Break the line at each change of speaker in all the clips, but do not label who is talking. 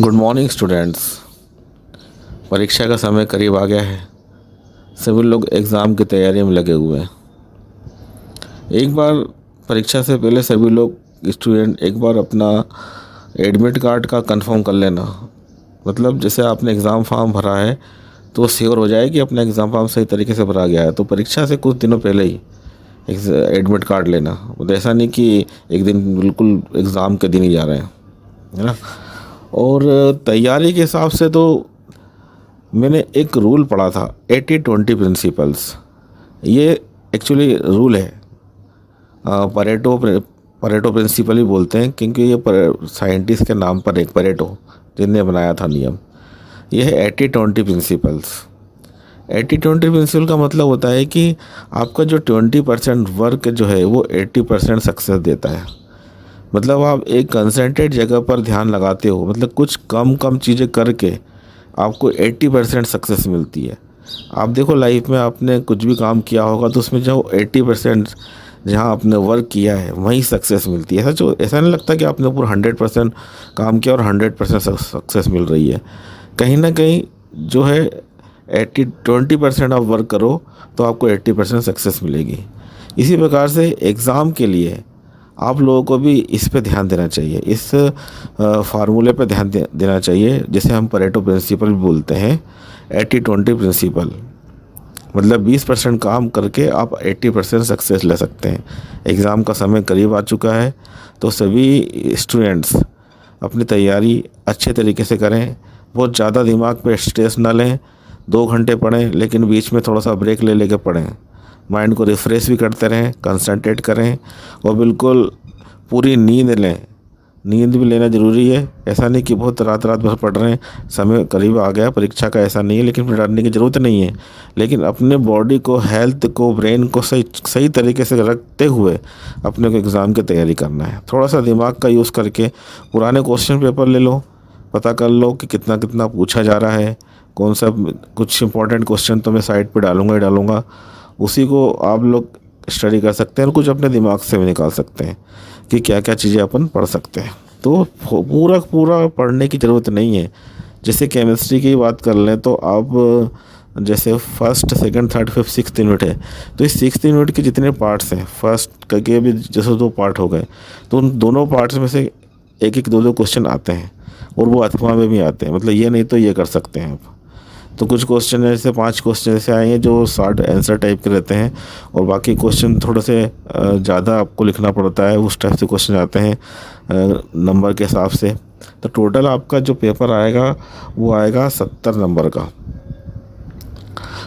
Good morning students. परीक्षा का समय करीब आ गया है। सभी लोग एग्ज़ाम की तैयारी में लगे हुए हैं। एक बार परीक्षा से पहले सभी लोग स्टूडेंट एक बार अपना एडमिट कार्ड का कंफर्म कर लेना। मतलब जैसे आपने एग्ज़ाम फॉर्म भरा है तो श्योर हो जाए कि अपना एग्ज़ाम फॉर्म सही तरीके से भरा गया है। तो परीक्षा से कुछ दिनों पहले ही एडमिट कार्ड लेना। मतलब ऐसा नहीं कि एक दिन बिल्कुल एग्ज़ाम के दिन ही जा रहे हैं, है ना। और तैयारी के हिसाब से तो मैंने एक रूल पढ़ा था 80-20 प्रिंसिपल्स। ये एक्चुअली रूल है, परेटो परेटो प्रिंसिपल ही बोलते हैं, क्योंकि ये साइंटिस्ट के नाम पर एक परेटो जिनने बनाया था नियम। ये है 80-20 प्रिंसिपल्स। 80-20 प्रिंसिपल का मतलब होता है कि आपका जो 20% वर्क जो है वो 80% सक्सेस देता है। मतलब आप एक कंसंट्रेट जगह पर ध्यान लगाते हो, मतलब कुछ कम कम चीज़ें करके आपको 80% सक्सेस मिलती है। आप देखो लाइफ में आपने कुछ भी काम किया होगा तो उसमें जो 80% जहाँ आपने वर्क किया है वहीं सक्सेस मिलती है। ऐसा नहीं लगता कि आपने पूरा 100% काम किया और 100% सक्सेस मिल रही है। कहीं ना कहीं जो है 20% आप वर्क करो तो आपको 80% सक्सेस मिलेगी। इसी प्रकार से एग्ज़ाम के लिए आप लोगों को भी इस पे ध्यान देना चाहिए, इस फार्मूले पे ध्यान देना चाहिए, जिसे हम परेटो प्रिंसिपल भी बोलते हैं। 80-20 प्रिंसिपल मतलब 20% काम करके आप 80% सक्सेस ले सकते हैं। एग्ज़ाम का समय करीब आ चुका है तो सभी स्टूडेंट्स अपनी तैयारी अच्छे तरीके से करें। बहुत ज़्यादा दिमाग पे स्ट्रेस ना लें। 2 घंटे पढ़ें, लेकिन बीच में थोड़ा सा ब्रेक ले लेके पढ़ें। माइंड को रिफ़्रेश भी करते रहें, कंसंट्रेट करें और बिल्कुल पूरी नींद लें। नींद भी लेना ज़रूरी है। ऐसा नहीं कि बहुत रात रात भर पढ़ रहे हैं, समय करीब आ गया परीक्षा का, ऐसा नहीं है, लेकिन फिर डरने की ज़रूरत नहीं है। लेकिन अपने बॉडी को, हेल्थ को, ब्रेन को सही सही तरीके से रखते हुए अपने को एग्ज़ाम की तैयारी करना है। थोड़ा सा दिमाग का यूज़ करके पुराने क्वेश्चन पेपर ले लो, पता कर लो कि कितना कितना पूछा जा रहा है, कौन सा। कुछ इंपॉर्टेंट क्वेश्चन तो मैं साइड पर डालूंगा ही डालूंगा, उसी को आप लोग स्टडी कर सकते हैं और कुछ अपने दिमाग से भी निकाल सकते हैं कि क्या क्या चीज़ें अपन पढ़ सकते हैं। तो पूरा पूरा पढ़ने की ज़रूरत नहीं है। जैसे केमिस्ट्री की बात कर लें तो आप जैसे first, second, third, fifth, sixth unit है, तो इस सिक्स्थ यूनिट के जितने पार्ट्स हैं, फर्स्ट के भी जैसे 2 पार्ट हो गए, तो उन दोनों पार्ट्स में से एक एक दो दो क्वेश्चन आते हैं और वो अथवा में भी आते हैं। मतलब ये नहीं तो ये कर सकते हैं आप। तो कुछ क्वेश्चन ऐसे 5 क्वेश्चन ऐसे आए हैं जो शॉर्ट आंसर टाइप के रहते हैं और बाकी क्वेश्चन थोड़े से ज़्यादा आपको लिखना पड़ता है, उस टाइप से क्वेश्चन आते हैं नंबर के हिसाब से। तो टोटल आपका जो पेपर आएगा वो आएगा 70 नंबर का।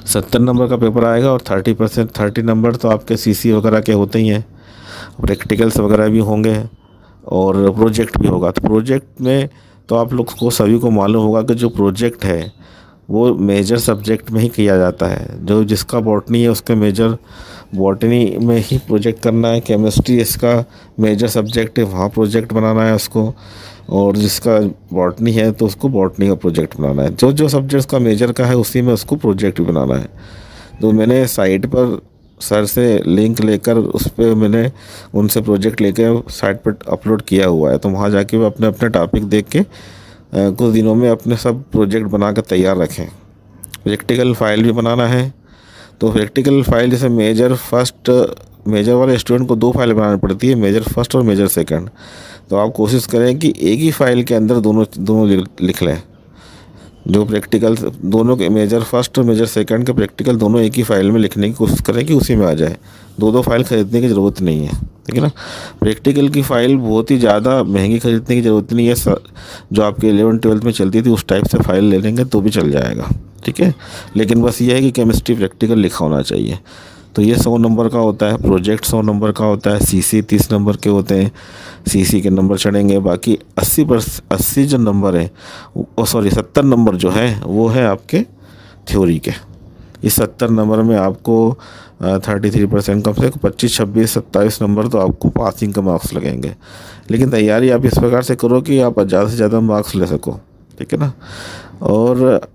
70 नंबर का पेपर आएगा और 30 नंबर तो आपके सीसी वगैरह के होते ही हैं। प्रैक्टिकल्स वगैरह भी होंगे और प्रोजेक्ट भी होगा। तो प्रोजेक्ट में तो आप लोग को सभी को मालूम होगा कि जो प्रोजेक्ट है वो मेजर सब्जेक्ट में ही किया जाता है। जो जिसका बॉटनी है उसके मेजर बॉटनी में ही प्रोजेक्ट करना है। केमिस्ट्री इसका मेजर सब्जेक्ट है, वहाँ प्रोजेक्ट बनाना है उसको। और जिसका बॉटनी है तो उसको बॉटनी का प्रोजेक्ट बनाना है। जो जो सब्जेक्ट्स का मेजर का है उसी में उसको प्रोजेक्ट भी बनाना है। तो मैंने साइट पर सर से लिंक लेकर उस पर मैंने उनसे प्रोजेक्ट लेकर साइट पर अपलोड किया हुआ है। तो वहाँ जाके वो अपने अपने टॉपिक देख के कुछ दिनों में अपने सब प्रोजेक्ट बना कर तैयार रखें। प्रैक्टिकल फाइल भी बनाना है। तो प्रैक्टिकल फाइल जैसे मेजर वाले स्टूडेंट को 2 फाइल बनानी पड़ती है, मेजर फर्स्ट और मेजर सेकंड। तो आप कोशिश करें कि एक ही फाइल के अंदर दोनों दोनों लिख लें। जो प्रैक्टिकल दोनों के मेजर फर्स्ट और मेजर सेकंड के प्रैक्टिकल दोनों एक ही फाइल में लिखने की कोशिश करें कि उसी में आ जाए। 2 फाइल खरीदने की ज़रूरत नहीं है, ठीक है ना। प्रैक्टिकल की फ़ाइल बहुत ही ज़्यादा महंगी खरीदने की ज़रूरत नहीं है। जो आपके 11th-12th में चलती थी उस टाइप से फ़ाइल ले लेंगे तो भी चल जाएगा, ठीक है। लेकिन बस ये है कि केमिस्ट्री प्रैक्टिकल लिखा होना चाहिए। तो ये 100 नंबर का होता है, प्रोजेक्ट 100 नंबर का होता है, सीसी 30 नंबर के होते हैं। सीसी के नंबर चढ़ेंगे, बाकी 80 जो नंबर है, 70 नंबर जो है वो है आपके थ्योरी के। इस 70 नंबर में आपको 33% कम से कम 25, 26, 27 नंबर तो आपको पासिंग का मार्क्स लगेंगे। लेकिन तैयारी आप इस प्रकार से करो कि आप ज़्यादा से ज़्यादा मार्क्स ले सको, ठीक है ना। और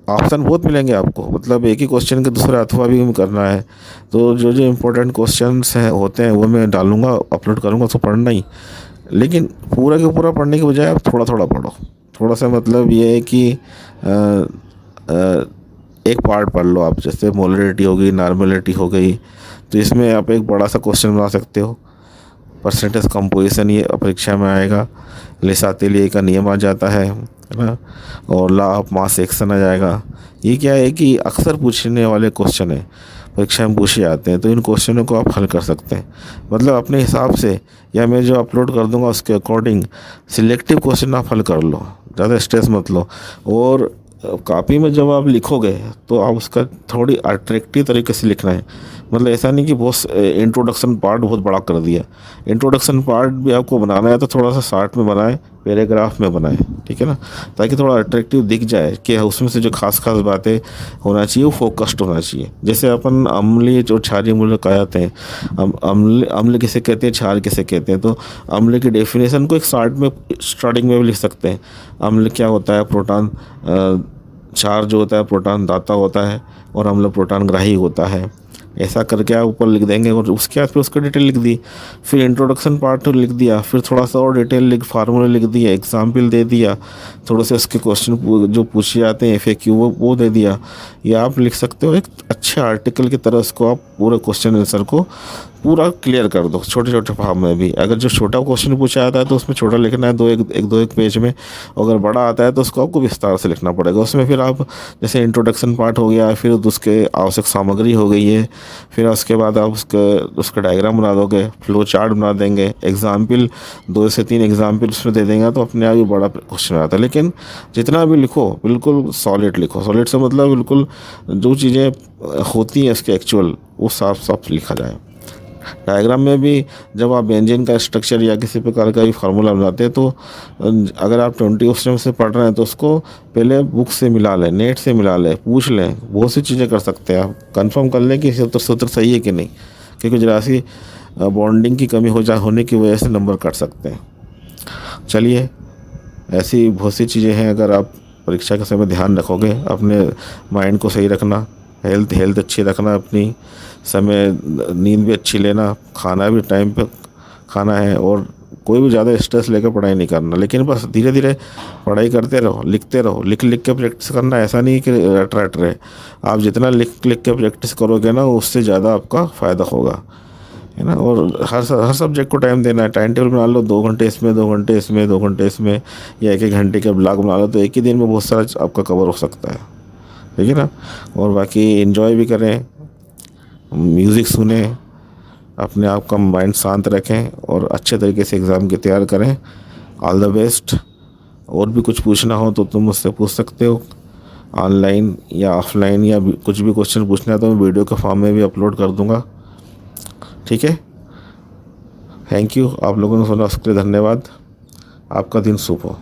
ऑप्शन बहुत मिलेंगे आपको, मतलब एक ही क्वेश्चन के दूसरा अथवा भी करना है। तो जो जो इम्पोर्टेंट क्वेश्चंस हैं होते हैं वो मैं डालूंगा, अपलोड करूंगा, उसको पढ़ना ही। लेकिन पूरा के पूरा पढ़ने के बजाय आप थोड़ा थोड़ा पढ़ो, थोड़ा सा मतलब ये है कि एक पार्ट पढ़ लो आप, जैसे मोलरिटी हो गई, नॉर्मलिटी हो गई, तो इसमें आप एक बड़ा सा क्वेश्चन बना सकते हो। परसेंटेज कंपोजिशन ये परीक्षा में आएगा। लेसातेलिए का नियम आ जाता है ना, और लॉ ऑफ मास एक्शन आ जाएगा। ये क्या है कि अक्सर पूछने वाले क्वेश्चन है, परीक्षा में पूछे जाते हैं, तो इन क्वेश्चनों को आप हल कर सकते हैं। मतलब अपने हिसाब से, या मैं जो अपलोड कर दूंगा उसके अकॉर्डिंग सिलेक्टिव क्वेश्चन आप हल कर लो, ज़्यादा स्ट्रेस मत लो। और कॉपी में जब आप लिखोगे तो आप उसका थोड़ी अट्रैक्टिव तरीके से लिखना है। मतलब ऐसा नहीं कि बहुत इंट्रोडक्शन पार्ट बहुत बड़ा कर दिया। इंट्रोडक्शन पार्ट भी आपको बनाना है तो थोड़ा सा शार्ट में बनाएं, पैराग्राफ में बनाएं, ठीक है ना, ताकि थोड़ा अट्रैक्टिव दिख जाए कि उसमें से जो खास खास बातें होना चाहिए वो फोकस्ड होना चाहिए। जैसे अपन अम्लीय और क्षारीय मूल्य कहते हैं, अम्ल अम्ल किसे कहते हैं, क्षार किसे कहते हैं, तो अम्ल की डेफिनेशन को एक स्टार्टिंग में भी लिख सकते हैं। अम्ल क्या होता है, प्रोटॉन, क्षार जो होता है प्रोटॉन दाता होता है, और अम्ल प्रोटॉन ग्राही होता है। ऐसा करके आप ऊपर लिख देंगे, और उसके बाद फिर उसका डिटेल लिख दी, फिर इंट्रोडक्शन पार्ट लिख दिया, फिर थोड़ा सा और डिटेल फार्मूला लिख दिया, एग्जाम्पल दे दिया, थोड़े से उसके क्वेश्चन जो पूछे जाते हैं एफएक्यू वो दे दिया। या आप लिख सकते हो एक अच्छे आर्टिकल की तरह उसको, आप पूरे क्वेश्चन आंसर को पूरा क्लियर कर दो छोटे छोटे भाग में भी। अगर जो छोटा क्वेश्चन पूछा जाता है तो उसमें छोटा लिखना है, एक पेज में। अगर बड़ा आता है तो उसको आपको विस्तार से लिखना पड़ेगा। उसमें फिर आप जैसे इंट्रोडक्शन पार्ट हो गया, फिर उसके आवश्यक सामग्री हो गई है, फिर उसके बाद आप उसका डायग्राम बना दोगे, फ्लो चार्ट बना देंगे, एग्जाम्पल 2 से 3 एग्जाम्पल उसमें दे देंगे, तो अपने आप ही बड़ा क्वेश्चन आता है। लेकिन जितना भी लिखो बिल्कुल सॉलिड लिखो। सॉलिड से मतलब बिल्कुल जो चीज़ें होती हैं उसके एक्चुअल, वो साफ साफ लिखा जाए। डायग्राम में भी जब आप व्यंजन का स्ट्रक्चर या किसी प्रकार का भी फार्मूला बनाते हैं, तो अगर आप 20 क्वेश्चन से पढ़ रहे हैं तो उसको पहले बुक से मिला लें, नेट से मिला लें, पूछ लें। बहुत सी चीज़ें कर सकते हैं आप, कंफर्म कर लें कि सूत्र सही है कि नहीं, क्योंकि जरा सी बॉन्डिंग की कमी होने की वजह से नंबर कट सकते हैं। चलिए, ऐसी बहुत सी चीज़ें हैं। अगर आप परीक्षा के समय ध्यान रखोगे, अपने माइंड को सही रखना, हेल्थ अच्छी रखना, अपनी समय नींद भी अच्छी लेना, खाना भी टाइम पे खाना है, और कोई भी ज़्यादा स्ट्रेस लेकर पढ़ाई नहीं करना। लेकिन बस धीरे धीरे पढ़ाई करते रहो, लिखते रहो, लिख लिख के प्रैक्टिस करना। ऐसा नहीं कि रट रहे। आप जितना लिख लिख के प्रैक्टिस करोगे ना, उससे ज़्यादा आपका फ़ायदा होगा, है ना। और हर सब्जेक्ट को टाइम देना है। टाइम टेबल बना लो, 2 घंटे इसमें, 2 घंटे इसमें, 2 घंटे इसमें, या 1 घंटे का ब्लॉक बना लो, तो एक ही दिन में बहुत सारा आपका कवर हो सकता है, ठीक है ना। और बाकी एंजॉय भी करें, म्यूज़िक सुने, अपने आप का माइंड शांत रखें, और अच्छे तरीके से एग्ज़ाम की तैयार करें। All the best. और भी कुछ पूछना हो तो तुम मुझसे पूछ सकते हो, ऑनलाइन या ऑफलाइन, या कुछ भी क्वेश्चन पूछना है तो मैं वीडियो के फॉर्म में भी अपलोड कर दूँगा, ठीक है। थैंक यू, आप लोगों ने सुना, उसके लिए धन्यवाद। आपका दिन शुभ हो।